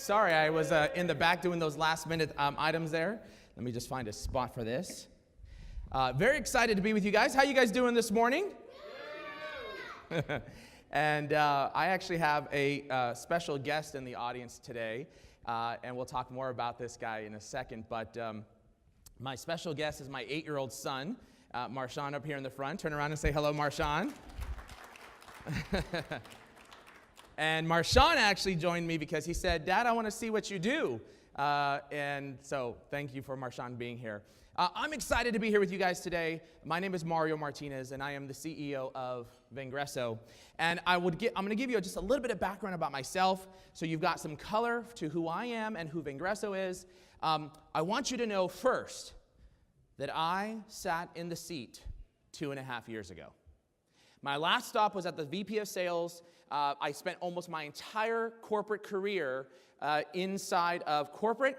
Sorry, I was in the back doing those last-minute items there. Let me just find a spot for this. Very excited to be with you guys. How you guys doing this morning? And I actually have a special guest in the audience today, and we'll talk more about this guy in a second. But my special guest is my 8-year-old son, Marshawn, up here in the front. Turn around and say hello, Marshawn. And Marshawn actually joined me because he said, "Dad, I want to see what you do." And so thank you for Marshawn being here. I'm excited to be here with you guys today. My name is Mario Martinez, and I am the CEO of Vengreso. And I'm going to give you just a little bit of background about myself, so you've got some color to who I am and who Vengreso is. I want you to know first that I sat in the seat 2.5 years ago. My last stop was at the VP of Sales. I spent almost my entire corporate career inside of corporate,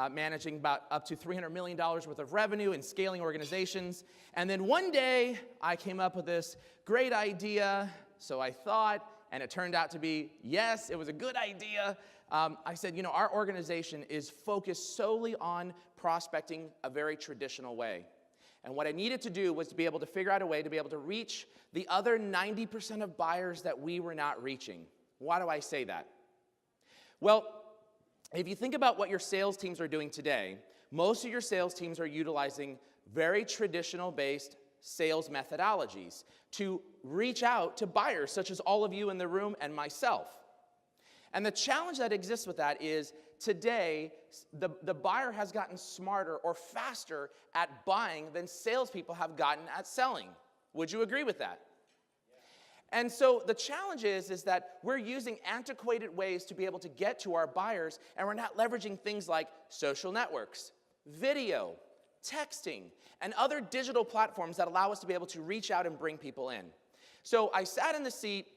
managing about up to $300 million worth of revenue and scaling organizations. And then one day, I came up with this great idea, so I thought, and it turned out to be, yes, it was a good idea. I said, you know, our organization is focused solely on prospecting a very traditional way. And what I needed to do was to be able to figure out a way to be able to reach the other 90% of buyers that we were not reaching. Why do I say that? Well, if you think about what your sales teams are doing today, most of your sales teams are utilizing very traditional-based sales methodologies to reach out to buyers, such as all of you in the room and myself. And the challenge that exists with that is today, the buyer has gotten smarter or faster at buying than salespeople have gotten at selling. Would you agree with that? And so the challenge is that we're using antiquated ways to be able to get to our buyers, and we're not leveraging things like social networks, video, texting, and other digital platforms that allow us to be able to reach out and bring people in. So I sat in the seat,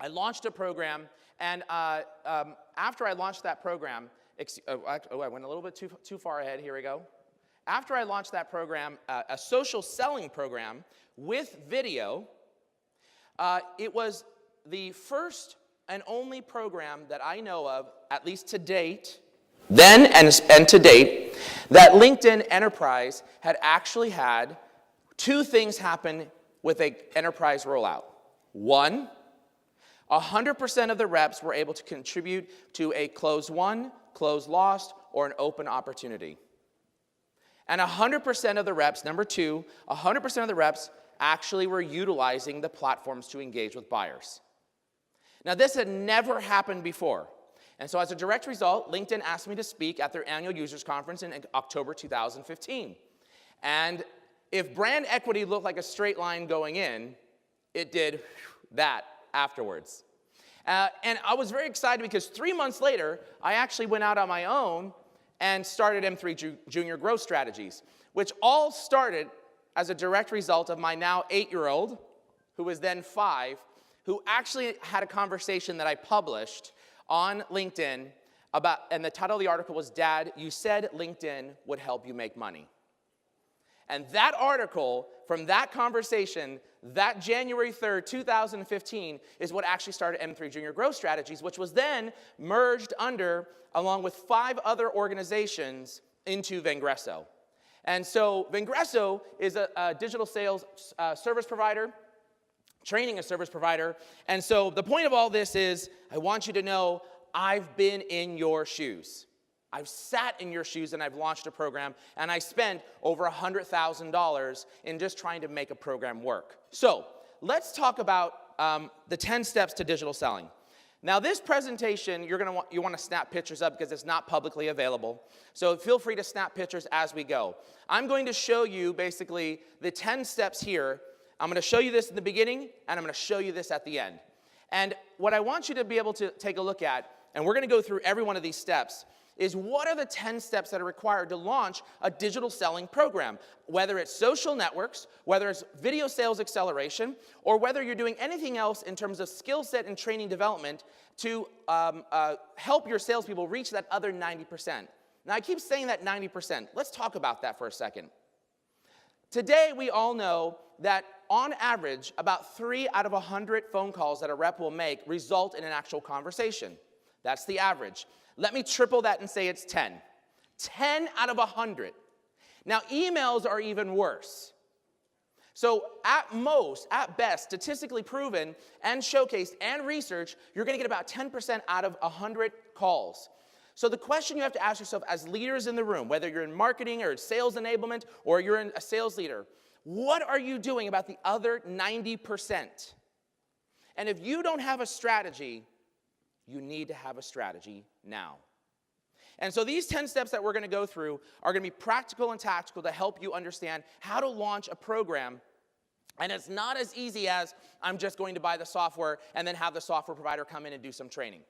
I launched a program, and after I launched that program, I went a little bit too far ahead, here we go. After I launched that program, a social selling program with video, it was the first and only program that I know of, at least to date, then and to date, that LinkedIn Enterprise had actually had two things happen with an enterprise rollout. One, 100% of the reps were able to contribute to a close won, close lost, or an open opportunity. And 100% of the reps, number two, 100% of the reps actually were utilizing the platforms to engage with buyers. Now, this had never happened before. And so as a direct result, LinkedIn asked me to speak at their annual users conference in October 2015. And if brand equity looked like a straight line going in, it did that afterwards. And I was very excited because 3 months later, I actually went out on my own and started M3 Junior Growth Strategies, which all started as a direct result of my now 8-year-old, who was then 5, who actually had a conversation that I published on LinkedIn about, and the title of the article was, "Dad, you said LinkedIn would help you make money." And that article, from that conversation, that January 3rd, 2015, is what actually started M3 Junior Growth Strategies, which was then merged under, along with 5 other organizations, into Vengreso. And so Vengreso is a digital sales service provider, training a service provider. And so the point of all this is, I want you to know I've been in your shoes. I've sat in your shoes and I've launched a program, and I spent over $100,000 in just trying to make a program work. So let's talk about the 10 steps to digital selling. Now, this presentation, you want to snap pictures up because it's not publicly available. So feel free to snap pictures as we go. I'm going to show you basically the 10 steps here. I'm going to show you this in the beginning, and I'm going to show you this at the end. And what I want you to be able to take a look at, and we're going to go through every one of these steps, is what are the 10 steps that are required to launch a digital selling program, whether it's social networks, whether it's video sales acceleration, or whether you're doing anything else in terms of skill set and training development to help your salespeople reach that other 90%. Now, I keep saying that 90%. Let's talk about that for a second. Today, we all know that on average, about 3 out of 100 phone calls that a rep will make result in an actual conversation. That's the average. Let me triple that and say it's 10. 10 out of 100. Now, emails are even worse. So at best, statistically proven and showcased and researched, you're going to get about 10% out of 100 calls. So the question you have to ask yourself as leaders in the room, whether you're in marketing or sales enablement or you're a sales leader, what are you doing about the other 90%? And if you don't have a strategy, you need to have a strategy now. And so these 10 steps that we're going to go through are going to be practical and tactical to help you understand how to launch a program. And it's not as easy as I'm just going to buy the software and then have the software provider come in and do some training.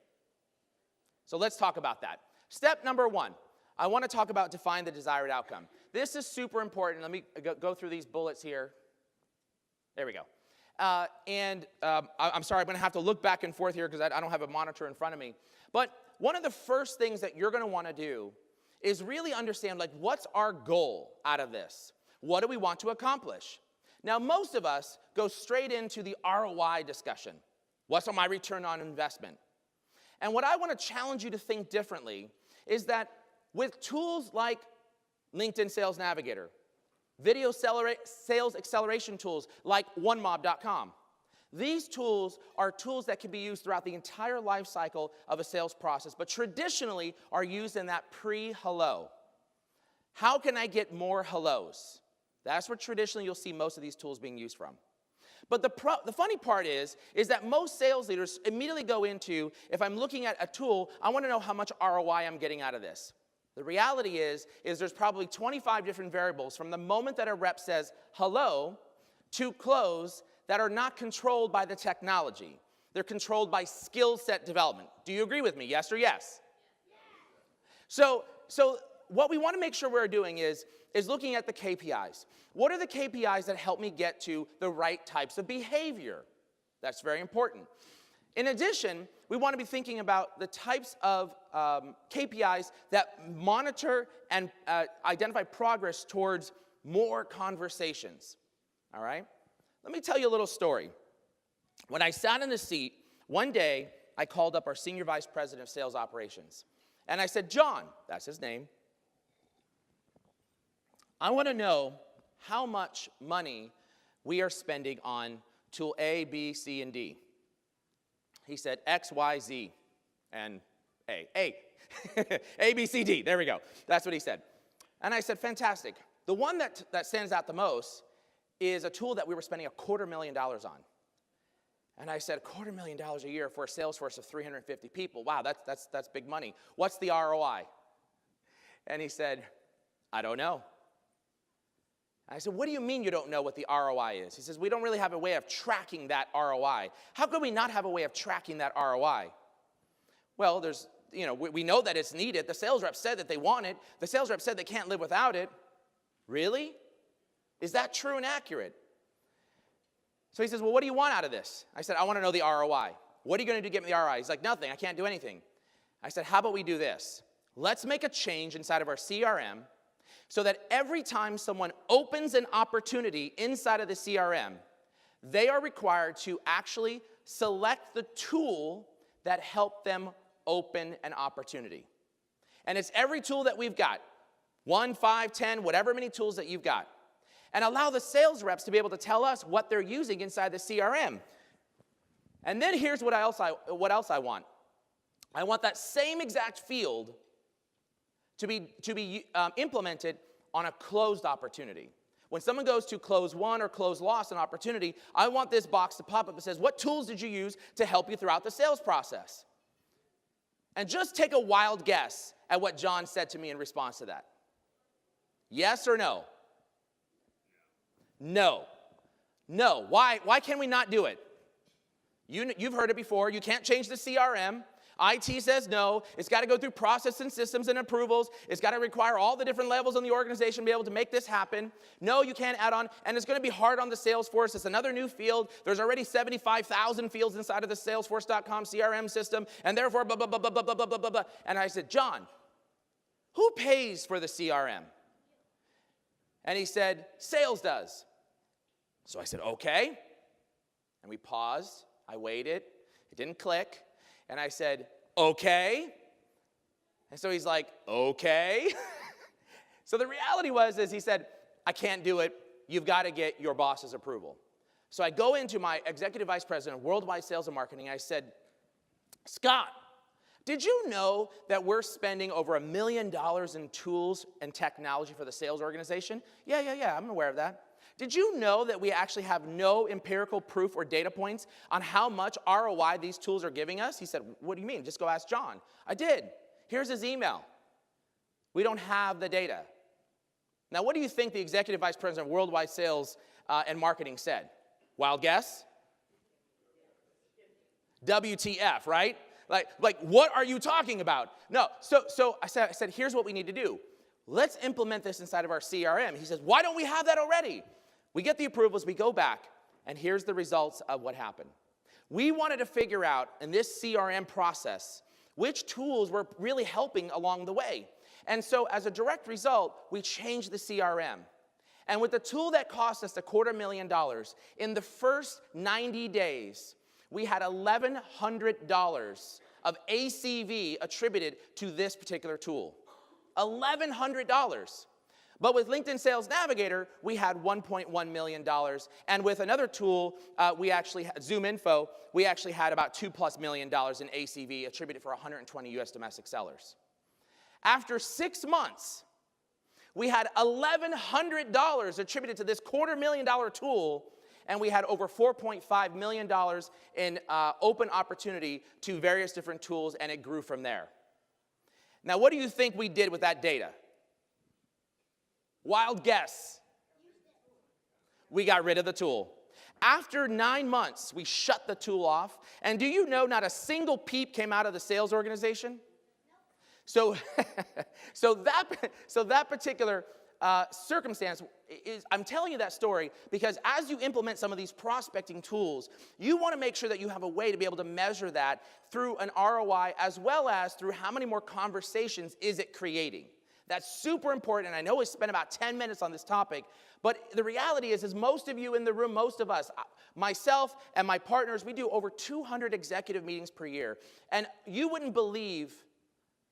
So let's talk about that. Step number 1, I want to talk about define the desired outcome. This is super important. Let me go through these bullets here. There we go. I'm sorry, I'm going to have to look back and forth here because I don't have a monitor in front of me. But one of the first things that you're going to want to do is really understand, like, what's our goal out of this? What do we want to accomplish? Now, most of us go straight into the ROI discussion. What's my return on investment? And what I want to challenge you to think differently is that with tools like LinkedIn Sales Navigator, video sales acceleration tools like onemob.com, these tools are tools that can be used throughout the entire life cycle of a sales process, but traditionally are used in that pre-hello. How can I get more hellos? That's where traditionally you'll see most of these tools being used from. But the funny part is that most sales leaders immediately go into, if I'm looking at a tool, I want to know how much ROI I'm getting out of this. The reality is there's probably 25 different variables from the moment that a rep says hello to close that are not controlled by the technology. They're controlled by skill set development. Do you agree with me? Yes or yes? So what we want to make sure we're doing is looking at the KPIs. What are the KPIs that help me get to the right types of behavior? That's very important. In addition, we want to be thinking about the types of KPIs that monitor and identify progress towards more conversations. All right? Let me tell you a little story. When I sat in the seat, one day I called up our Senior Vice President of Sales Operations. And I said, John, that's his name, I want to know how much money we are spending on tool A, B, C, and D. He said X, Y, Z, and A. A, B, C, D. There we go. That's what he said. And I said, fantastic. The one that stands out the most is a tool that we were spending $250,000 on. And I said, $250,000 a year for a sales force of 350 people. Wow, that's big money. What's the ROI? And he said, I don't know. I said, what do you mean you don't know what the ROI is? He says, we don't really have a way of tracking that ROI. How could we not have a way of tracking that ROI? Well, we know that it's needed. The sales rep said that they want it. The sales rep said they can't live without it. Really? Is that true and accurate? So he says, well, what do you want out of this? I said, I want to know the ROI. What are you going to do to get me the ROI? He's like, nothing. I can't do anything. I said, how about we do this? Let's make a change inside of our CRM so that every time someone opens an opportunity inside of the CRM, they are required to actually select the tool that helped them open an opportunity. And it's every tool that we've got, 1, 5, 10, whatever many tools that you've got. And allow the sales reps to be able to tell us what they're using inside the CRM. And then here's what else I want. I want that same exact field to be implemented on a closed opportunity. When someone goes to close won or close lost an opportunity, I want this box to pop up that says, what tools did you use to help you throughout the sales process? And just take a wild guess at what John said to me in response to that. Yes or no? No. No. Why can we not do it? You've heard it before. You can't change the CRM. IT says no. It's got to go through process and systems and approvals. It's got to require all the different levels in the organization to be able to make this happen. No, you can't add on. And it's going to be hard on the Salesforce. It's another new field. There's already 75,000 fields inside of the Salesforce.com CRM system. And therefore, blah, blah, blah, blah, blah, blah, blah, blah, blah. And I said, John, who pays for the CRM? And he said, sales does. So I said, okay. And we paused. I waited. It didn't click. And I said, okay. And so he's like, okay. So the reality is he said, I can't do it. You've got to get your boss's approval. So I go into my executive vice president of worldwide sales and marketing. I said, Scott, did you know that we're spending over $1 million in tools and technology for the sales organization? Yeah, I'm aware of that. Did you know that we actually have no empirical proof or data points on how much ROI these tools are giving us? He said, what do you mean? Just go ask John. I did. Here's his email. We don't have the data. Now, what do you think the executive vice president of worldwide sales and marketing said? Wild guess? WTF, right? Like, what are you talking about? No, so I said, here's what we need to do. Let's implement this inside of our CRM. He says, why don't we have that already? We get the approvals, we go back, and here's the results of what happened. We wanted to figure out in this CRM process which tools were really helping along the way. And so as a direct result, we changed the CRM. And with the tool that cost us $250,000, in the first 90 days, we had $1,100 of ACV attributed to this particular tool. $1,100. But with LinkedIn Sales Navigator, we had $1.1 million. And with another tool, we actually had Zoom Info, we actually had about $2+ million in ACV attributed for 120 US domestic sellers. After 6 months, we had $1,100 attributed to this $250,000 tool, and we had over $4.5 million in open opportunity to various different tools, and it grew from there. Now, what do you think we did with that data? Wild guess. We got rid of the tool. After 9 months, we shut the tool off, and do you know not a single peep came out of the sales organization? So, so that particular circumstance is, I'm telling you that story because as you implement some of these prospecting tools, you want to make sure that you have a way to be able to measure that through an ROI as well as through how many more conversations is it creating. That's super important, and I know we spent about 10 minutes on this topic, but the reality is most of you in the room, most of us, myself and my partners, we do over 200 executive meetings per year, and you wouldn't believe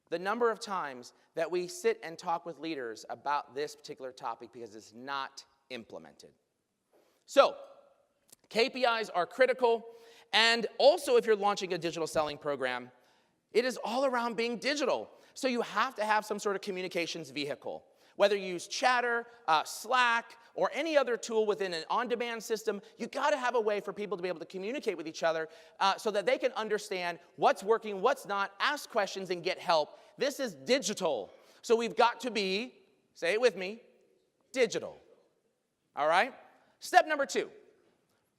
the number of times that we sit and talk with leaders about this particular topic because it's not implemented. So, KPIs are critical, and also if you're launching a digital selling program, it is all around being digital. So you have to have some sort of communications vehicle. Whether you use Chatter, Slack, or any other tool within an on-demand system, you got to have a way for people to be able to communicate with each other so that they can understand what's working, what's not, ask questions, and get help. This is digital. So we've got to be, say it with me, digital. All right? Step number 2,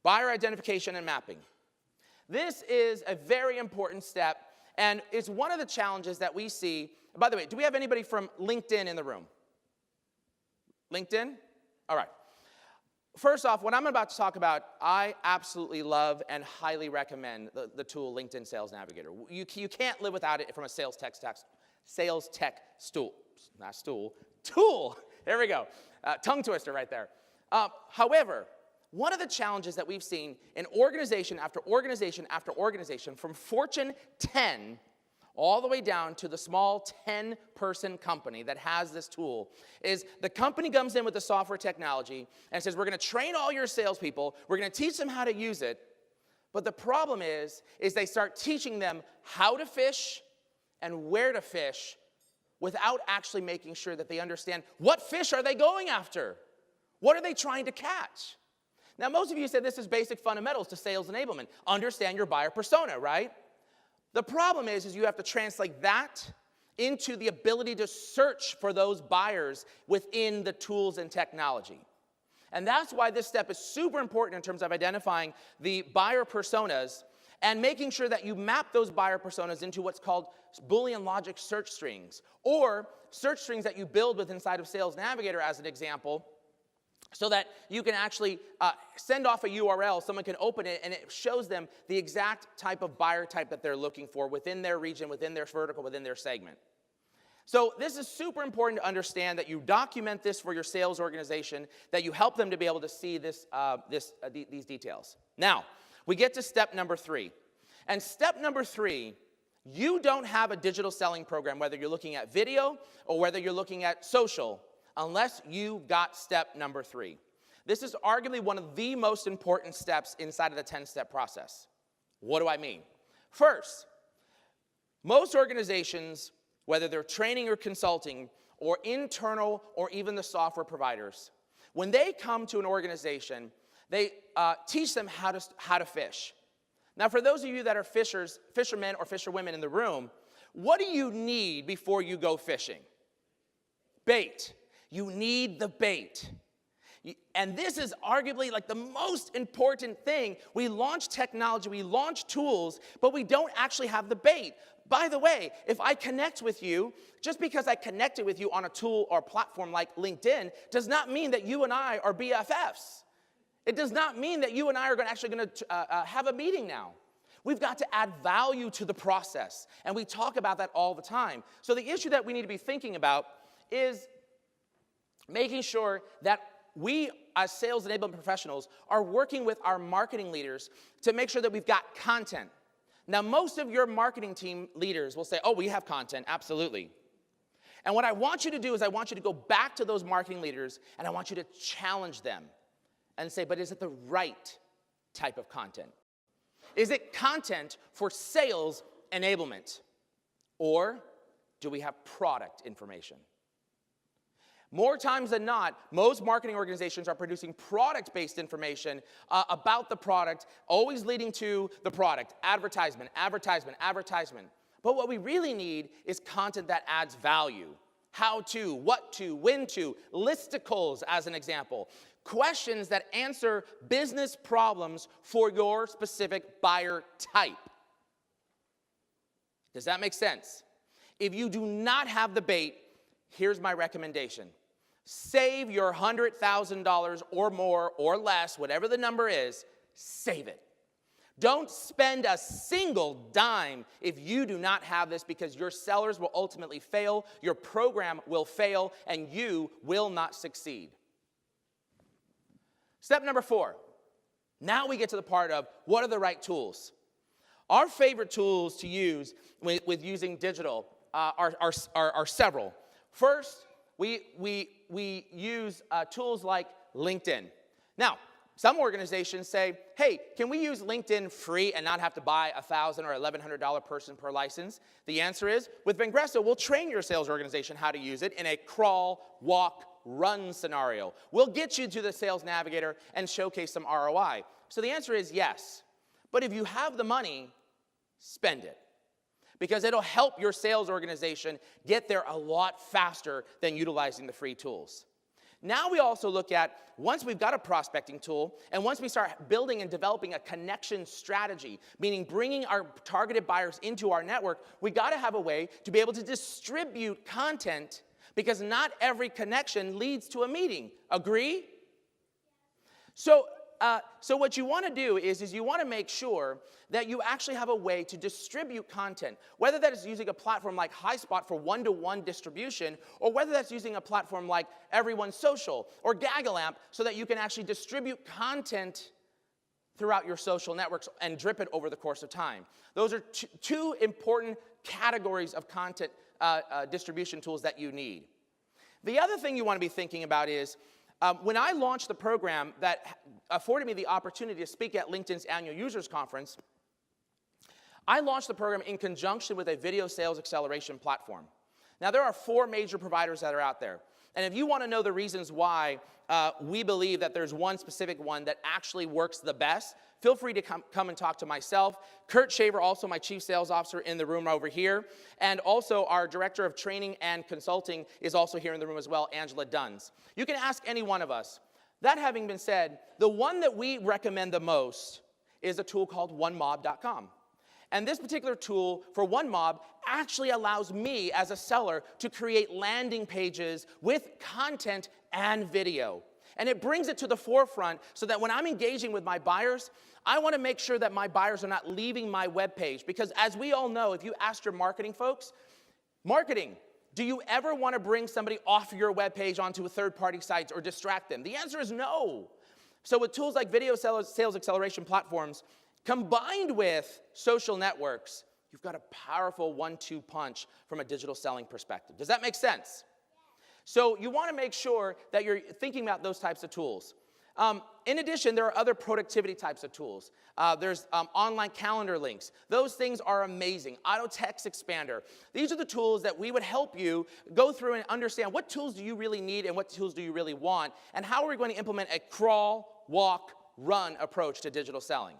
buyer identification and mapping. This is a very important step, and it's one of the challenges that we see. By the way, do we have anybody from LinkedIn in the room? LinkedIn? All right. First off, what I'm about to talk about, I absolutely love and highly recommend the tool LinkedIn Sales Navigator. You can't live without it from a sales tech tool. There we go. Tongue twister right there. However, one of the challenges that we've seen in organization after organization after organization, from Fortune 10 all the way down to the small 10-person company that has this tool, is the company comes in with the software technology and says, we're going to train all your salespeople, we're going to teach them how to use it, but the problem is they start teaching them how to fish and where to fish without actually making sure that they understand what fish are they going after? What are they trying to catch? Now, most of you said this is basic fundamentals to sales enablement. Understand your buyer persona, right? The problem is you have to translate that into the ability to search for those buyers within the tools and technology. And that's why this step is super important in terms of identifying the buyer personas and making sure that you map those buyer personas into what's called Boolean logic search strings, or search strings that you build with inside of Sales Navigator as an example, so that you can actually send off a URL, someone can open it, and it shows them the exact type of buyer type that they're looking for within their region, within their vertical, within their segment. So this is super important to understand that you document this for your sales organization, that you help them to be able to see these details. Now, we get to step number 3. And step number 3 You don't have a digital selling program, whether you're looking at video or whether you're looking at social, unless you got step number 3. This is arguably one of the most important steps inside of the 10-step process. What do I mean? First, most organizations, whether they're training or consulting, or internal or even the software providers, when they come to an organization, they teach them how to fish. Now, for those of you that are fishermen or fisherwomen in the room, what do you need before you go fishing? Bait. You need the bait. And this is arguably like the most important thing. We launch technology, we launch tools, but we don't actually have the bait. By the way, if I connect with you, just because I connected with you on a tool or platform like LinkedIn does not mean that you and I are BFFs. It does not mean that you and I are actually going to have a meeting now. We've got to add value to the process, and we talk about that all the time. So the issue that we need to be thinking about is making sure that we, as sales enablement professionals, are working with our marketing leaders to make sure that we've got content. Now, most of your marketing team leaders will say, oh, we have content, absolutely. And what I want you to do is I want you to go back to those marketing leaders, and I want you to challenge them and say, but is it the right type of content? Is it content for sales enablement? Or do we have product information? More times than not, most marketing organizations are producing product-based information about the product, always leading to the product. Advertisement, advertisement, advertisement. But what we really need is content that adds value. How to, what to, when to, listicles as an example. Questions that answer business problems for your specific buyer type. Does that make sense? If you do not have the bait, here's my recommendation. Save your $100,000 or more or less, whatever the number is, save it. Don't spend a single dime if you do not have this, because your sellers will ultimately fail, your program will fail, and you will not succeed. Step number 4. Now we get to the part of what are the right tools. Our favorite tools to use with using digital are several. First, we use tools like LinkedIn. Now, some organizations say, hey, can we use LinkedIn free and not have to buy $1,000 or $1,100 person per license? The answer is, with Vengresso, we'll train your sales organization how to use it in a crawl, walk, run scenario. We'll get you to the Sales Navigator and showcase some ROI. So the answer is yes. But if you have the money, spend it. Because it'll help your sales organization get there a lot faster than utilizing the free tools. Now we also look at, once we've got a prospecting tool, and once we start building and developing a connection strategy, meaning bringing our targeted buyers into our network, we got to have a way to be able to distribute content, because not every connection leads to a meeting. Agree? So what you want to do is you want to make sure that you actually have a way to distribute content, whether that is using a platform like HighSpot for one-to-one distribution, or whether that's using a platform like Everyone's Social or Gagalamp, so that you can actually distribute content throughout your social networks and drip it over the course of time. Those are two important categories of content distribution tools that you need. The other thing you want to be thinking about is, when I launched the program that afforded me the opportunity to speak at LinkedIn's annual users conference, I launched the program in conjunction with a video sales acceleration platform. Now, there are 4 major providers that are out there. And if you want to know the reasons why we believe that there's one specific one that actually works the best, feel free to come and talk to myself. Kurt Shaver, also my Chief Sales Officer, in the room over here. And also our Director of Training and Consulting is also here in the room as well, Angela Duns. You can ask any one of us. That having been said, the one that we recommend the most is a tool called onemob.com. And this particular tool for OneMob actually allows me as a seller to create landing pages with content and video. And it brings it to the forefront so that when I'm engaging with my buyers, I want to make sure that my buyers are not leaving my webpage. Because as we all know, if you ask your marketing folks, marketing, do you ever want to bring somebody off your webpage onto a third-party site or distract them? The answer is no. So with tools like video sales acceleration platforms, combined with social networks, you've got a powerful 1-2 punch from a digital selling perspective. Does that make sense? So you want to make sure that you're thinking about those types of tools. In addition, there are other productivity types of tools. There's online calendar links. Those things are amazing. Auto text expander. These are the tools that we would help you go through and understand what tools do you really need and what tools do you really want, and how are we going to implement a crawl, walk, run approach to digital selling.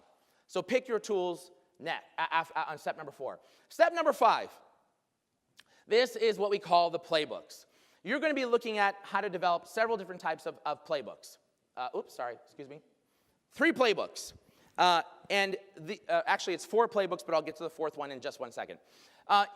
So pick your tools on step number 4. Step number 5. This is what we call the playbooks. You're going to be looking at how to develop several different types of playbooks. 3 playbooks. Actually, it's 4 playbooks, but I'll get to the 4th one in just one second.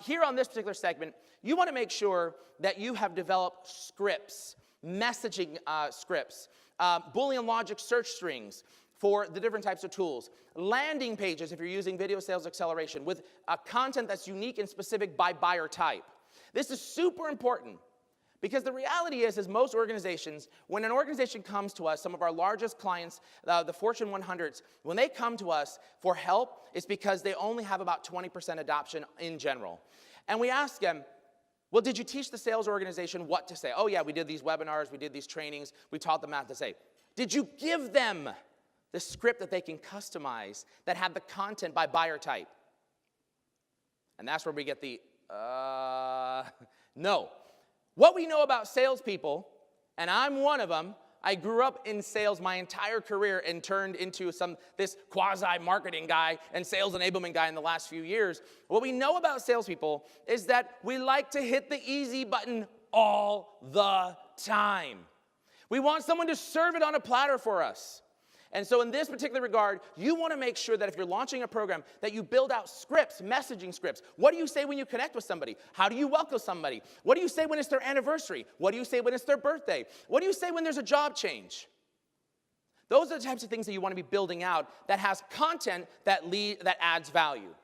Here on this particular segment, you want to make sure that you have developed scripts, messaging scripts, Boolean logic search strings for the different types of tools, landing pages if you're using video sales acceleration with content that's unique and specific by buyer type. This is super important. Because the reality is most organizations, when an organization comes to us, some of our largest clients, the Fortune 100s, when they come to us for help, it's because they only have about 20% adoption in general. And we ask them, well, did you teach the sales organization what to say? Oh, yeah, we did these webinars, we did these trainings, we taught them how to say. Did you give them the script that they can customize that had the content by buyer type? And that's where we get the, no. What we know about salespeople, and I'm one of them, I grew up in sales my entire career and turned into this quasi-marketing guy and sales enablement guy in the last few years. What we know about salespeople is that we like to hit the easy button all the time. We want someone to serve it on a platter for us. And so in this particular regard, you want to make sure that if you're launching a program, that you build out scripts, messaging scripts. What do you say when you connect with somebody? How do you welcome somebody? What do you say when it's their anniversary? What do you say when it's their birthday? What do you say when there's a job change? Those are the types of things that you want to be building out that has content that adds value.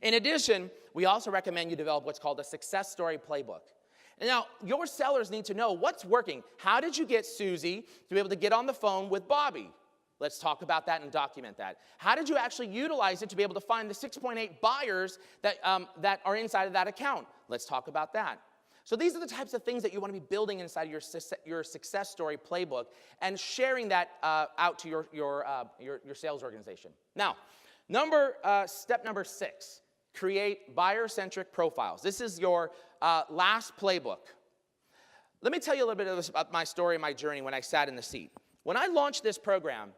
In addition, we also recommend you develop what's called a success story playbook. Now, your sellers need to know what's working. How did you get Susie to be able to get on the phone with Bobby? Let's talk about that and document that. How did you actually utilize it to be able to find the 6.8 buyers that are inside of that account? Let's talk about that. So these are the types of things that you want to be building inside of your success story playbook and sharing that out to your sales organization. Now, step number 6. Create buyer-centric profiles. This is your last playbook. Let me tell you a little bit about my story, my journey when I sat in the seat. When I launched this program,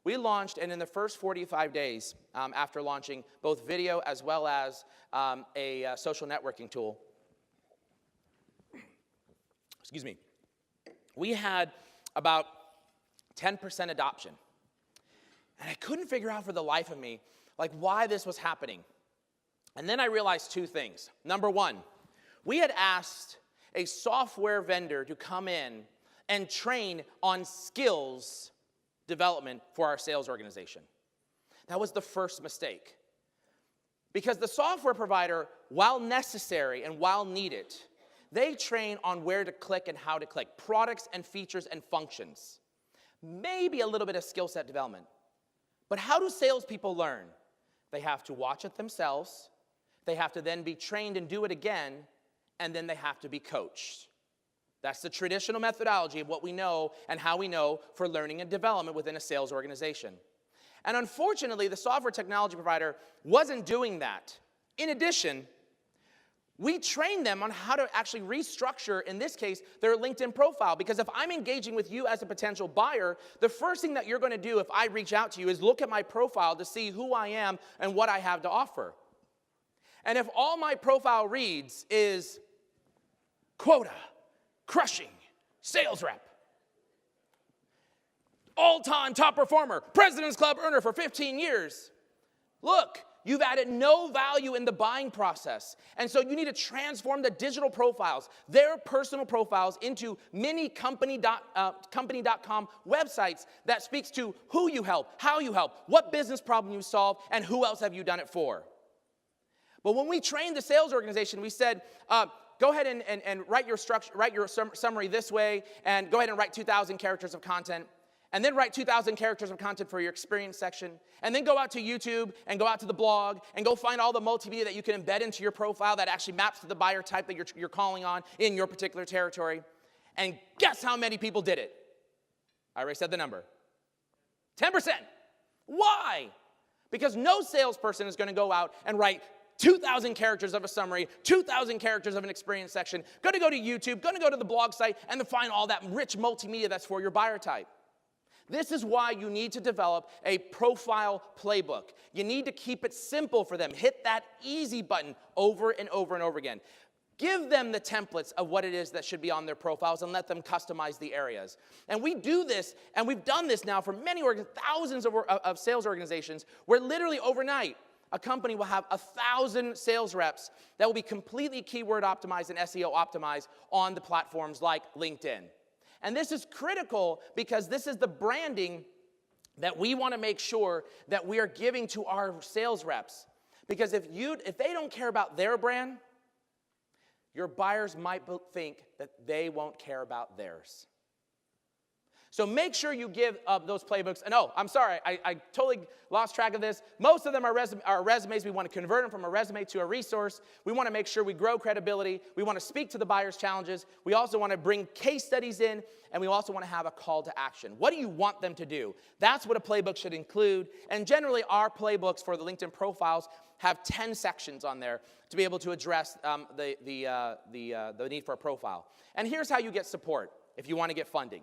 we launched, and in the first 45 days after launching both video as well as a social networking tool, we had about 10% adoption. And I couldn't figure out for the life of me why this was happening. And then I realized 2 things. Number 1, we had asked a software vendor to come in and train on skills development for our sales organization. That was the first mistake. Because the software provider, while necessary and while needed, they train on where to click and how to click, products and features and functions. Maybe a little bit of skill set development. But how do salespeople learn? They have to watch it themselves. They have to then be trained and do it again, and then they have to be coached. That's the traditional methodology of what we know and how we know for learning and development within a sales organization. And unfortunately, the software technology provider wasn't doing that. In addition, we trained them on how to actually restructure, in this case, their LinkedIn profile. Because if I'm engaging with you as a potential buyer, the first thing that you're going to do if I reach out to you is look at my profile to see who I am and what I have to offer. And if all my profile reads is quota, crushing, sales rep, all-time top performer, President's Club earner for 15 years, look, you've added no value in the buying process. And so you need to transform the digital profiles, their personal profiles, into mini company.com websites that speaks to who you help, how you help, what business problem you solve, and who else have you done it for. But when we trained the sales organization, we said, go ahead and write your summary this way, and go ahead and write 2,000 characters of content. and then write 2,000 characters of content for your experience section, and then go out to YouTube and go out to the blog and go find all the multimedia that you can embed into your profile that actually maps to the buyer type that you're calling on in your particular territory. And guess how many people did it? I already said the number. 10%. Why? Because no salesperson is going to go out and write 2,000 characters of a summary, 2,000 characters of an experience section, going to go to YouTube, going to go to the blog site, and to find all that rich multimedia that's for your buyer type. This is why you need to develop a profile playbook. You need to keep it simple for them. Hit that easy button over and over and over again. Give them the templates of what it is that should be on their profiles and let them customize the areas. And we do this, and we've done this now for many thousands of sales organizations, where literally overnight, a company will have 1,000 sales reps that will be completely keyword optimized and SEO optimized on the platforms like LinkedIn. And this is critical because this is the branding that we want to make sure that we are giving to our sales reps. Because if they don't care about their brand, your buyers might think that they won't care about theirs. So make sure you give those playbooks. And oh, I'm sorry, I totally lost track of this. Most of them are resumes. We want to convert them from a resume to a resource. We want to make sure we grow credibility. We want to speak to the buyer's challenges. We also want to bring case studies in, and we also want to have a call to action. What do you want them to do? That's what a playbook should include. And generally, our playbooks for the LinkedIn profiles have 10 sections on there to be able to address the need for a profile. And here's how you get support if you want to get funding.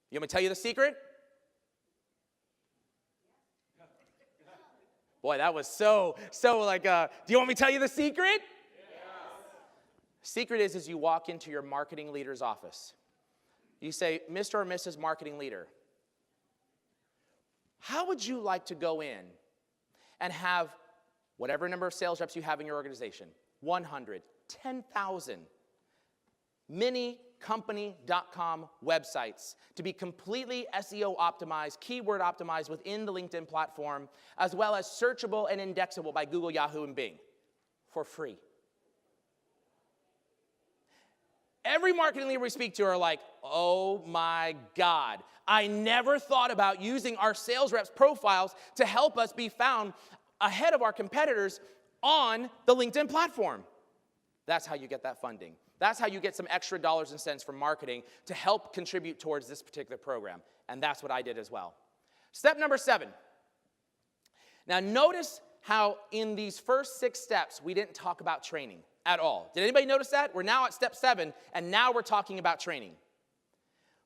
You want me to tell you the secret? Boy, that was so like, do you want me to tell you the secret? Yes. Secret is you walk into your marketing leader's office. You say, Mr. or Mrs. Marketing Leader, how would you like to go in and have whatever number of sales reps you have in your organization, 100, 10,000, mini-company.com websites to be completely SEO optimized, keyword optimized within the LinkedIn platform, as well as searchable and indexable by Google, Yahoo, and Bing for free. Every marketing leader we speak to are like, oh my God, I never thought about using our sales reps' profiles to help us be found ahead of our competitors on the LinkedIn platform. That's how you get that funding. That's how you get some extra dollars and cents from marketing to help contribute towards this particular program. And that's what I did as well. Step number 7. Now notice how in these first 6 steps, we didn't talk about training at all. Did anybody notice that? We're now at step 7, and now we're talking about training.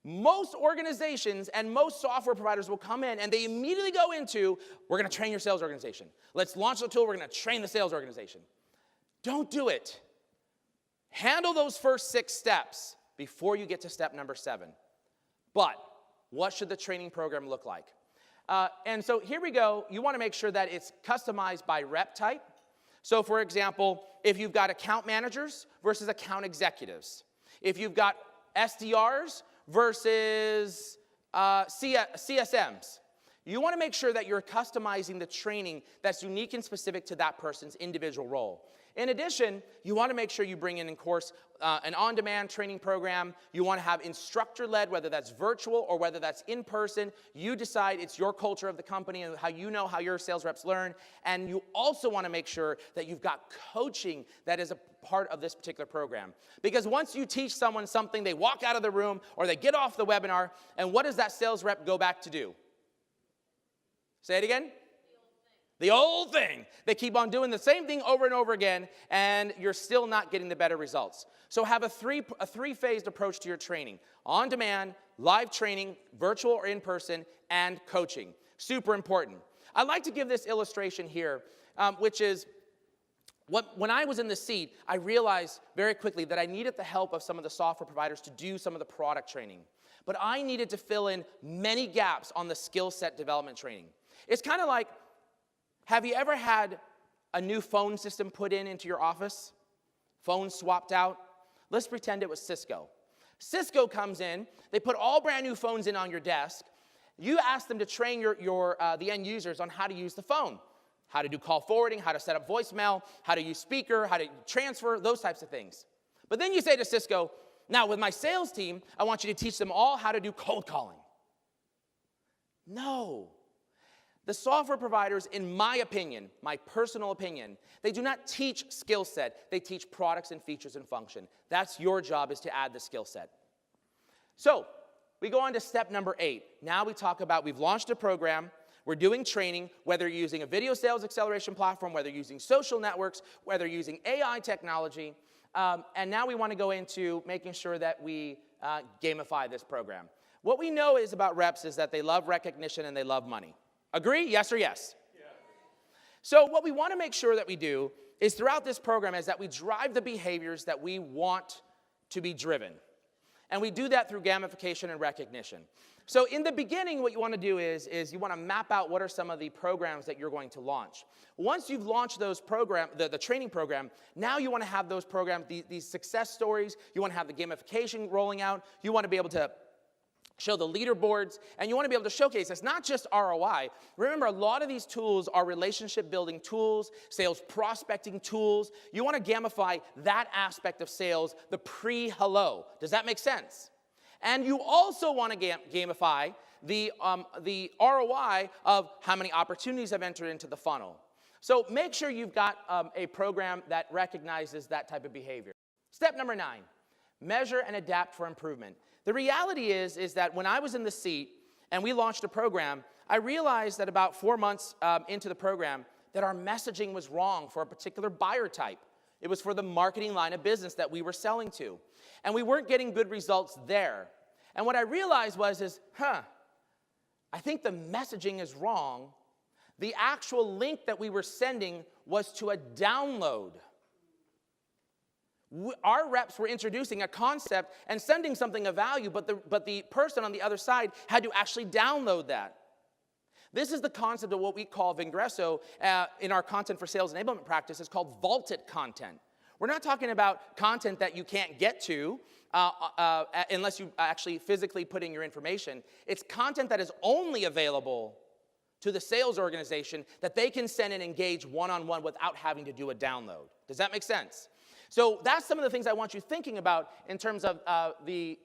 Most organizations and most software providers will come in and they immediately go into, we're going to train your sales organization. Let's launch the tool, we're going to train the sales organization. Don't do it. Handle those first 6 steps before you get to step number 7. But what should the training program look like? And so here we go. You want to make sure that it's customized by rep type. So for example, if you've got account managers versus account executives, if you've got SDRs versus CSMs, you want to make sure that you're customizing the training that's unique and specific to that person's individual role. In addition, you want to make sure you bring in course, an on-demand training program. You want to have instructor-led, whether that's virtual or whether that's in person. You decide, it's your culture of the company and how you know how your sales reps learn. And you also want to make sure that you've got coaching that is a part of this particular program. Because once you teach someone something, they walk out of the room or they get off the webinar, and what does that sales rep go back to do? Say it again. The old thing. They keep on doing the same thing over and over again, and you're still not getting the better results. So have a three-phased approach to your training. On-demand, live training, virtual or in-person, and coaching. Super important. I'd like to give this illustration here, which is, when I was in the seat, I realized very quickly that I needed the help of some of the software providers to do some of the product training. But I needed to fill in many gaps on the skill set development training. It's kind of like, have you ever had a new phone system put into your office? Phones swapped out? Let's pretend it was Cisco. Cisco comes in, they put all brand new phones in on your desk. You ask them to train the end users on how to use the phone, how to do call forwarding, how to set up voicemail, how to use speaker, how to transfer, those types of things. But then you say to Cisco, now with my sales team, I want you to teach them all how to do cold calling. No. The software providers, in my opinion, my personal opinion, they do not teach skill set. They teach products and features and function. That's your job, is to add the skill set. So we go on to step number 8. Now we talk about, we've launched a program. We're doing training, whether you're using a video sales acceleration platform, whether you're using social networks, whether you're using AI technology. And now we want to go into making sure that we gamify this program. What we know is about reps is that they love recognition and they love money. Agree? Yes or yes? Yeah. So what we want to make sure that we do is throughout this program is that we drive the behaviors that we want to be driven. And we do that through gamification and recognition. So in the beginning, what you want to do is you want to map out what are some of the programs that you're going to launch. Once you've launched those the training program, now you want to have those programs, these success stories. You want to have the gamification rolling out. You want to be able to show the leaderboards, and you want to be able to showcase it's not just ROI. Remember, a lot of these tools are relationship building tools, sales prospecting tools. You want to gamify that aspect of sales, the pre-hello. Does that make sense? And you also want to gamify the ROI of how many opportunities have entered into the funnel. So make sure you've got a program that recognizes that type of behavior. Step number 9, measure and adapt for improvement. The reality is that when I was in the seat and we launched a program, I realized that about 4 months into the program that our messaging was wrong for a particular buyer type. It was for the marketing line of business that we were selling to. And we weren't getting good results there. And what I realized was, I think the messaging is wrong. The actual link that we were sending was to a download. Our reps were introducing a concept and sending something of value, but the person on the other side had to actually download that. This is the concept of what we call Vingresso in our content for sales enablement practice. It's called vaulted content. We're not talking about content that you can't get to unless you actually physically put in your information. It's content that is only available to the sales organization that they can send and engage one-on-one without having to do a download. Does that make sense? So that's some of the things I want you thinking about in terms of the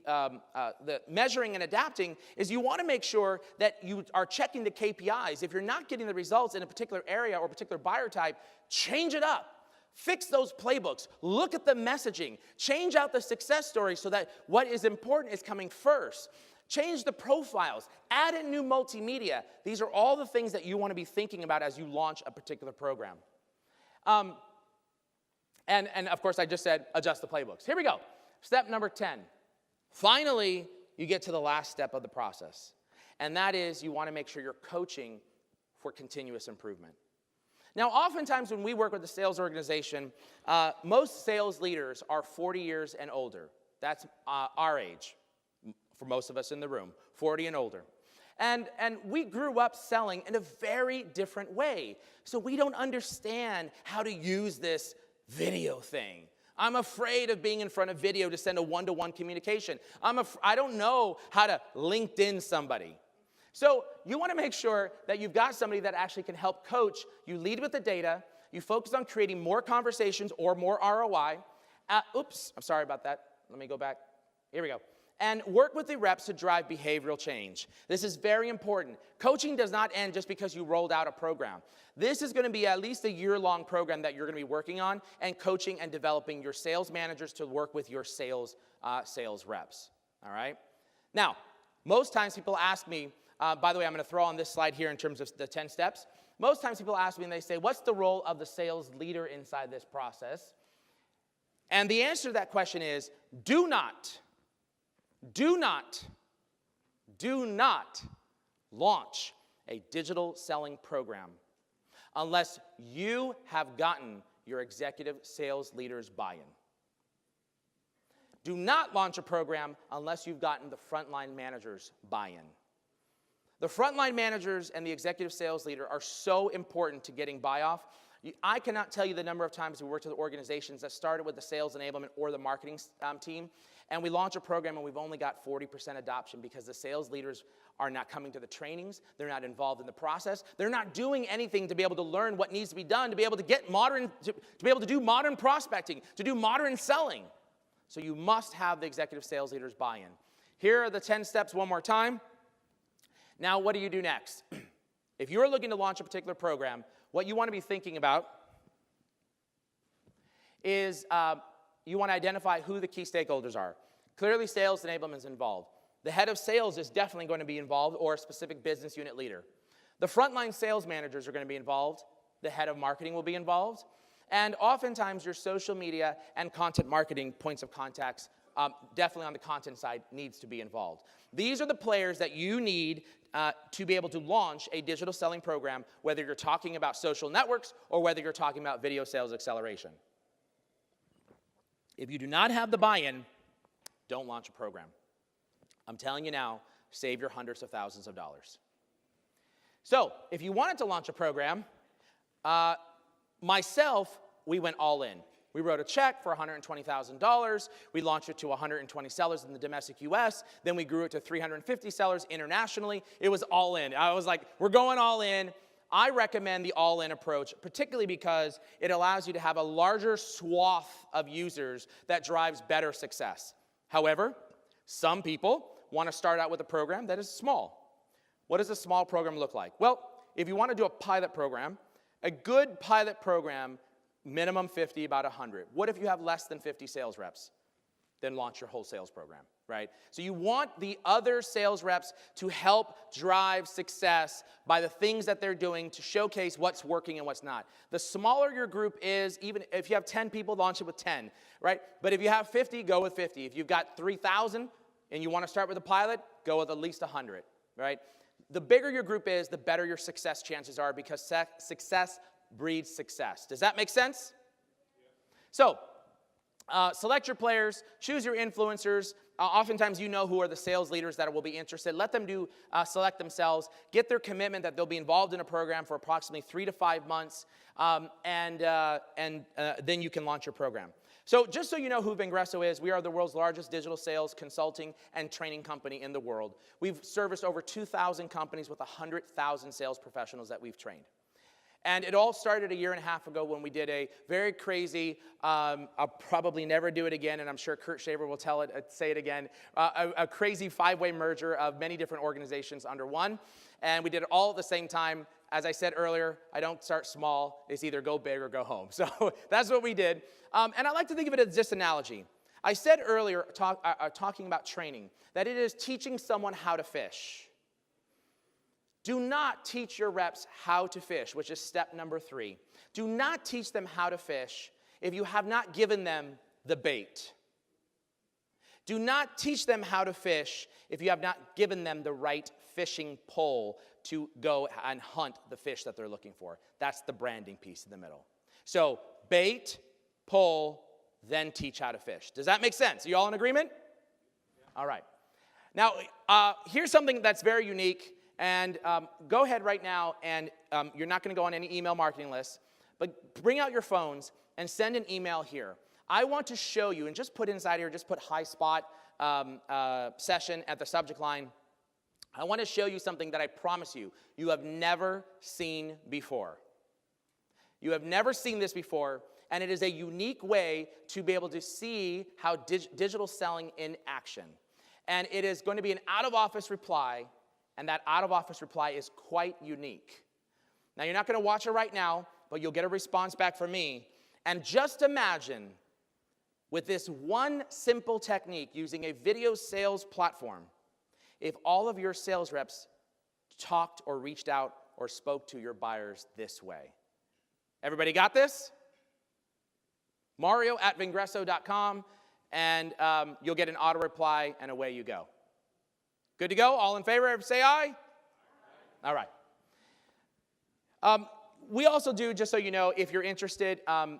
measuring and adapting is you want to make sure that you are checking the KPIs. If you're not getting the results in a particular area or a particular buyer type, change it up. Fix those playbooks. Look at the messaging. Change out the success stories so that what is important is coming first. Change the profiles. Add in new multimedia. These are all the things that you want to be thinking about as you launch a particular program. And of course, I just said adjust the playbooks. Here we go. Step number 10. Finally, you get to the last step of the process. And that is you want to make sure you're coaching for continuous improvement. Now, oftentimes when we work with the sales organization, most sales leaders are 40 years and older. That's our age, for most of us in the room, 40 and older. And we grew up selling in a very different way. So we don't understand how to use this video thing. I'm afraid of being in front of video to send a one-to-one communication. I don't know how to LinkedIn somebody. So you want to make sure that you've got somebody that actually can help coach. You lead with the data. You focus on creating more conversations or more ROI. Oops, I'm sorry about that. Let me go back. Here we go. And work with the reps to drive behavioral change. This is very important. Coaching does not end just because you rolled out a program. This is going to be at least a year-long program that you're going to be working on and coaching and developing your sales managers to work with your sales reps. All right? Now, most times people ask me, by the way, I'm going to throw on this slide here in terms of the 10 steps. Most times people ask me and they say, what's the role of the sales leader inside this process? And the answer to that question is, do not launch a digital selling program unless you have gotten your executive sales leaders' buy-in. Do not launch a program unless you've gotten the frontline managers' buy-in. The frontline managers and the executive sales leader are so important to getting buy-off. I cannot tell you the number of times we worked with organizations that started with the sales enablement or the marketing team, and we launch a program and we've only got 40% adoption because the sales leaders are not coming to the trainings, they're not involved in the process, they're not doing anything to be able to learn what needs to be done, to be able to get modern, to be able to do modern prospecting, to do modern selling. So you must have the executive sales leaders buy-in. Here are the 10 steps one more time. Now, what do you do next? If you're looking to launch a particular program, what you want to be thinking about is you want to identify who the key stakeholders are. Clearly, sales enablement is involved. The head of sales is definitely going to be involved, or a specific business unit leader. The frontline sales managers are going to be involved. The head of marketing will be involved. And oftentimes, your social media and content marketing points of contacts, definitely on the content side, needs to be involved. These are the players that you need to be able to launch a digital selling program, whether you're talking about social networks or whether you're talking about video sales acceleration. If you do not have the buy-in, don't launch a program. I'm telling you now, save your hundreds of thousands of dollars. So, if you wanted to launch a program, myself, we went all in. We wrote a check for $120,000. We launched it to 120 sellers in the domestic US. Then we grew it to 350 sellers internationally. It was all in. I was like, we're going all in. I recommend the all-in approach, particularly because it allows you to have a larger swath of users that drives better success. However, some people want to start out with a program that is small. What does a small program look like? Well, if you want to do a pilot program, a good pilot program, minimum 50, about 100. What if you have less than 50 sales reps? Then launch your whole sales program, right? So you want the other sales reps to help drive success by the things that they're doing to showcase what's working and what's not. The smaller your group is, even if you have 10 people, launch it with 10, right? But if you have 50, go with 50. If you've got 3,000 and you want to start with a pilot, go with at least 100, right? The bigger your group is, the better your success chances are, because success breeds success. Does that make sense? So, select your players, choose your influencers. Oftentimes you know who are the sales leaders that will be interested. Let them select themselves. Get their commitment that they'll be involved in a program for approximately 3 to 5 months, and then you can launch your program. So just so you know who Vingresso is, we are the world's largest digital sales, consulting, and training company in the world. We've serviced over 2,000 companies with 100,000 sales professionals that we've trained. And it all started a year and a half ago when we did a very crazy, I'll probably never do it again, and I'm sure Kurt Shaver will say it again, a crazy 5-way merger of many different organizations under one. And we did it all at the same time. As I said earlier, I don't start small. It's either go big or go home. So that's what we did. And I like to think of it as this analogy. I said earlier, talking about training, that it is teaching someone how to fish. Do not teach your reps how to fish, which is step number 3. Do not teach them how to fish if you have not given them the bait. Do not teach them how to fish if you have not given them the right fishing pole to go and hunt the fish that they're looking for. That's the branding piece in the middle. So bait, pole, then teach how to fish. Does that make sense? Are you all in agreement? Yeah. All right. Now, here's something that's very unique. And go ahead right now, and you're not going to go on any email marketing lists, but bring out your phones and send an email here. I want to show you, and just put inside here, just put high spot session at the subject line. I want to show you something that I promise you, you have never seen before. You have never seen this before, and it is a unique way to be able to see how digital selling in action. And it is going to be an out-of-office reply. And that out-of-office reply is quite unique. Now, you're not going to watch it right now, but you'll get a response back from me. And just imagine, with this one simple technique, using a video sales platform, if all of your sales reps talked or reached out or spoke to your buyers this way. Everybody got this? Mario@vingresso.com, and you'll get an auto reply, and away you go. Good to go? All in favor? Say aye. All right. We also do, just so you know, if you're interested and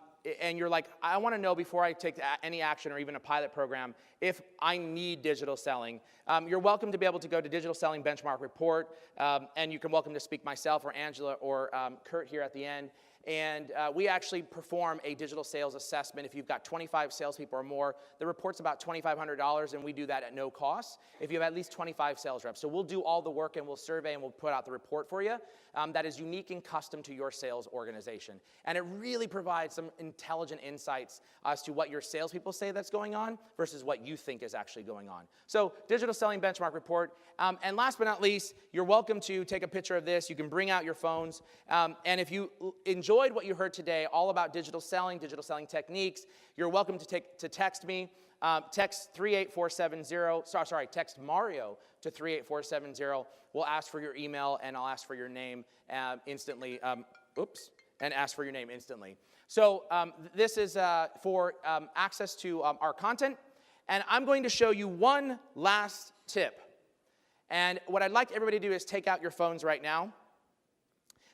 you're like, I want to know before I take any action or even a pilot program, if I need digital selling, you're welcome to be able to go to Digital Selling Benchmark Report, and you can welcome to speak myself or Angela or Kurt here at the end. And we actually perform a digital sales assessment. If you've got 25 salespeople or more, the report's about $2,500, and we do that at no cost if you have at least 25 sales reps. So we'll do all the work, and we'll survey, and we'll put out the report for you that is unique and custom to your sales organization. And it really provides some intelligent insights as to what your salespeople say that's going on versus what you think is actually going on. So digital selling benchmark report. And last but not least, you're welcome to take a picture of this. You can bring out your phones. And if you enjoyed what you heard today, all about digital selling techniques, you're welcome to text me. Text 38470, text Mario to 38470. We'll ask for your email, and I'll ask for your name instantly. And ask for your name instantly. So this is for access to our content. And I'm going to show you one last tip. And what I'd like everybody to do is take out your phones right now.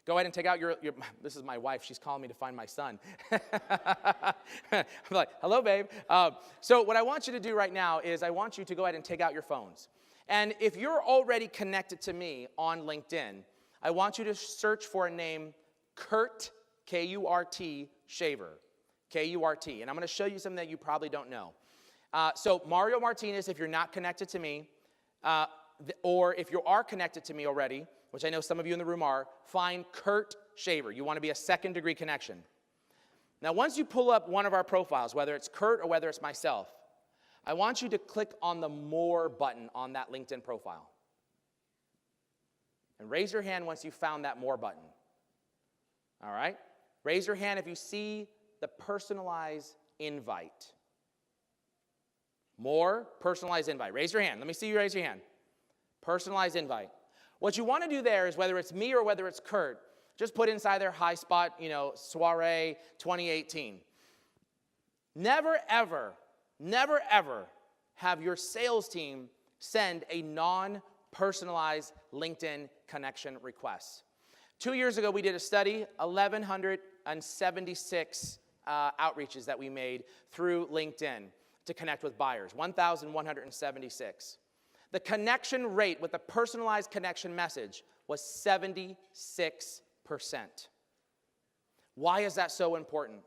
Go ahead and take out your this is my wife. She's calling me to find my son. I'm like, hello, babe. So what I want you to do right now is I want you to go ahead and take out your phones. And if you're already connected to me on LinkedIn, I want you to search for a name, Kurt, K-U-R-T, Shaver, K-U-R-T. And I'm going to show you something that you probably don't know. So Mario Martinez, if you're not connected to me, or if you are connected to me already, which I know some of you in the room are, find Kurt Shaver. You want to be a second-degree connection. Now, once you pull up one of our profiles, whether it's Kurt or whether it's myself, I want you to click on the More button on that LinkedIn profile. And raise your hand once you found that More button. All right? Raise your hand if you see the personalized invite. More personalized invite. Raise your hand. Let me see you raise your hand. Personalized invite. What you want to do there is, whether it's me or whether it's Kurt, just put inside there high spot, soiree 2018. Never, ever have your sales team send a non-personalized LinkedIn connection request. 2 years ago, we did a study, 1,176 outreaches that we made through LinkedIn to connect with buyers, 1,176. The connection rate with the personalized connection message was 76%. Why is that so important?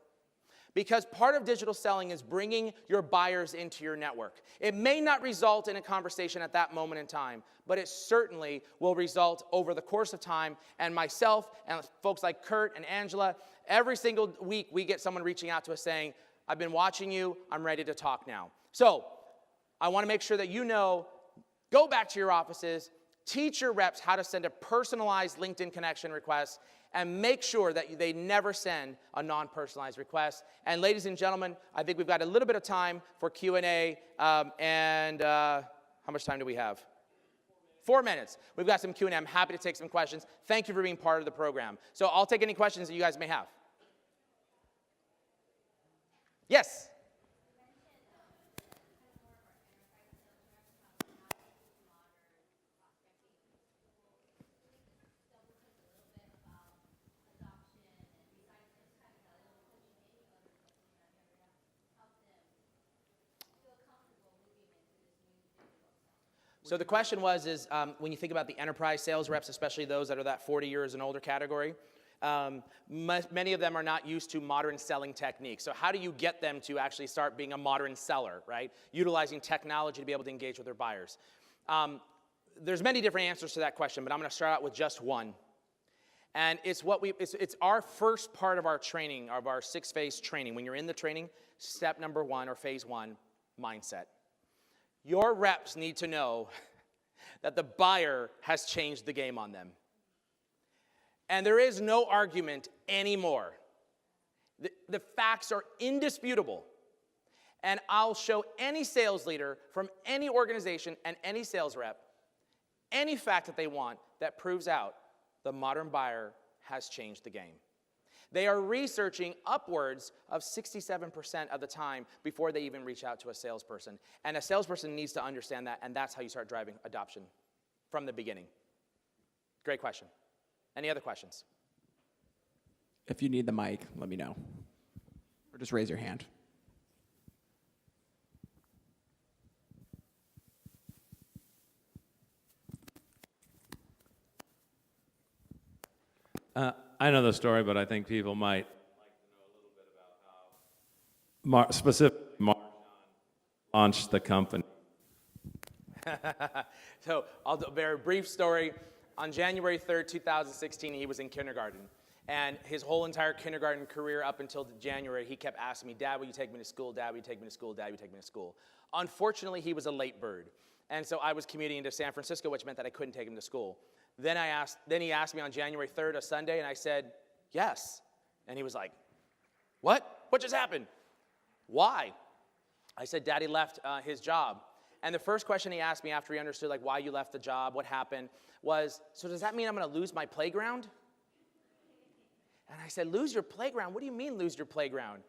Because part of digital selling is bringing your buyers into your network. It may not result in a conversation at that moment in time, but it certainly will result over the course of time. And myself and folks like Kurt and Angela, every single week we get someone reaching out to us saying, I've been watching you, I'm ready to talk now. So I want to make sure that you know, go back to your offices, teach your reps how to send a personalized LinkedIn connection request, and make sure that they never send a non-personalized request. And ladies and gentlemen, I think we've got a little bit of time for Q&A. How much time do we have? 4 minutes. We've got some Q&A. I'm happy to take some questions. Thank you for being part of the program. So I'll take any questions that you guys may have. Yes? So the question was, when you think about the enterprise sales reps, especially those that are that 40 years and older category, many of them are not used to modern selling techniques. So how do you get them to actually start being a modern seller, right? Utilizing technology to be able to engage with their buyers. There's many different answers to that question, but I'm going to start out with just one. And it's our first part of our training, of our 6-phase training. When you're in the training, step number 1 or phase 1, mindset. Your reps need to know that the buyer has changed the game on them. And there is no argument anymore. The facts are indisputable. And I'll show any sales leader from any organization and any sales rep any fact that they want that proves out the modern buyer has changed the game. They are researching upwards of 67% of the time before they even reach out to a salesperson. And a salesperson needs to understand that, and that's how you start driving adoption from the beginning. Great question. Any other questions? If you need the mic, let me know. Or just raise your hand. I know the story, but I think people might like to know a little bit about how specifically Marshawn launched the company. So I'll do a very brief story. On January 3rd, 2016, he was in kindergarten. And his whole entire kindergarten career up until January, he kept asking me, Dad, will you take me to school? Dad, will you take me to school? Dad, will you take me to school? Unfortunately, he was a late bird. And so I was commuting into San Francisco, which meant that I couldn't take him to school. Then he asked me on January 3rd, a Sunday, and I said, yes. And he was like, what? What just happened? Why? I said, Daddy left his job. And the first question he asked me after he understood like why you left the job, what happened, was, so does that mean I'm going to lose my playground? And I said, lose your playground? What do you mean lose your playground?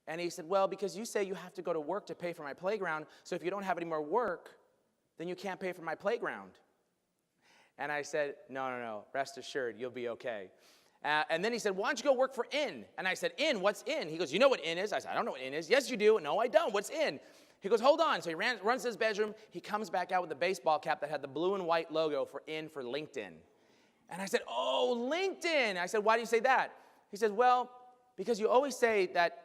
And he said, well, because you say you have to go to work to pay for my playground, so if you don't have any more work, then you can't pay for my playground. And I said, no, rest assured, you'll be okay. And then he said, why don't you go work for In? And I said, In? What's In? He goes, you know what In is? I said, I don't know what In is. Yes, you do. No, I don't. What's In? He goes, hold on. So he runs to his bedroom. He comes back out with a baseball cap that had the blue and white logo for In for LinkedIn. And I said, oh, LinkedIn. I said, why do you say that? He said, well, because you always say that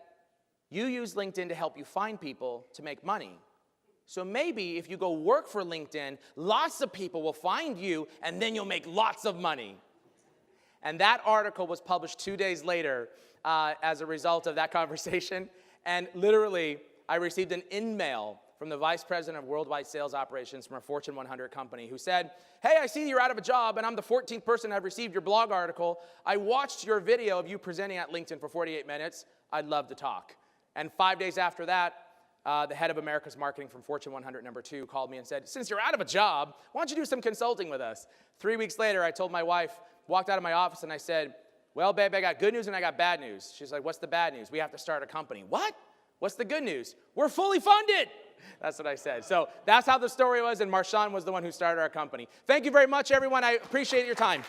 you use LinkedIn to help you find people to make money. So maybe if you go work for LinkedIn, lots of people will find you, and then you'll make lots of money. And that article was published 2 days later as a result of that conversation. And literally, I received an in-mail from the vice president of worldwide sales operations from a Fortune 100 company who said, hey, I see you're out of a job, and I'm the 14th person to have received your blog article. I watched your video of you presenting at LinkedIn for 48 minutes. I'd love to talk. And 5 days after that, the head of America's marketing from Fortune 100 #2 called me and said, since you're out of a job, why don't you do some consulting with us? 3 weeks later, I told my wife, walked out of my office, and I said, well, babe, I got good news and I got bad news. She's like, what's the bad news? We have to start a company. What? What's the good news? We're fully funded. That's what I said. So that's how the story was, and Marshawn was the one who started our company. Thank you very much, everyone. I appreciate your time.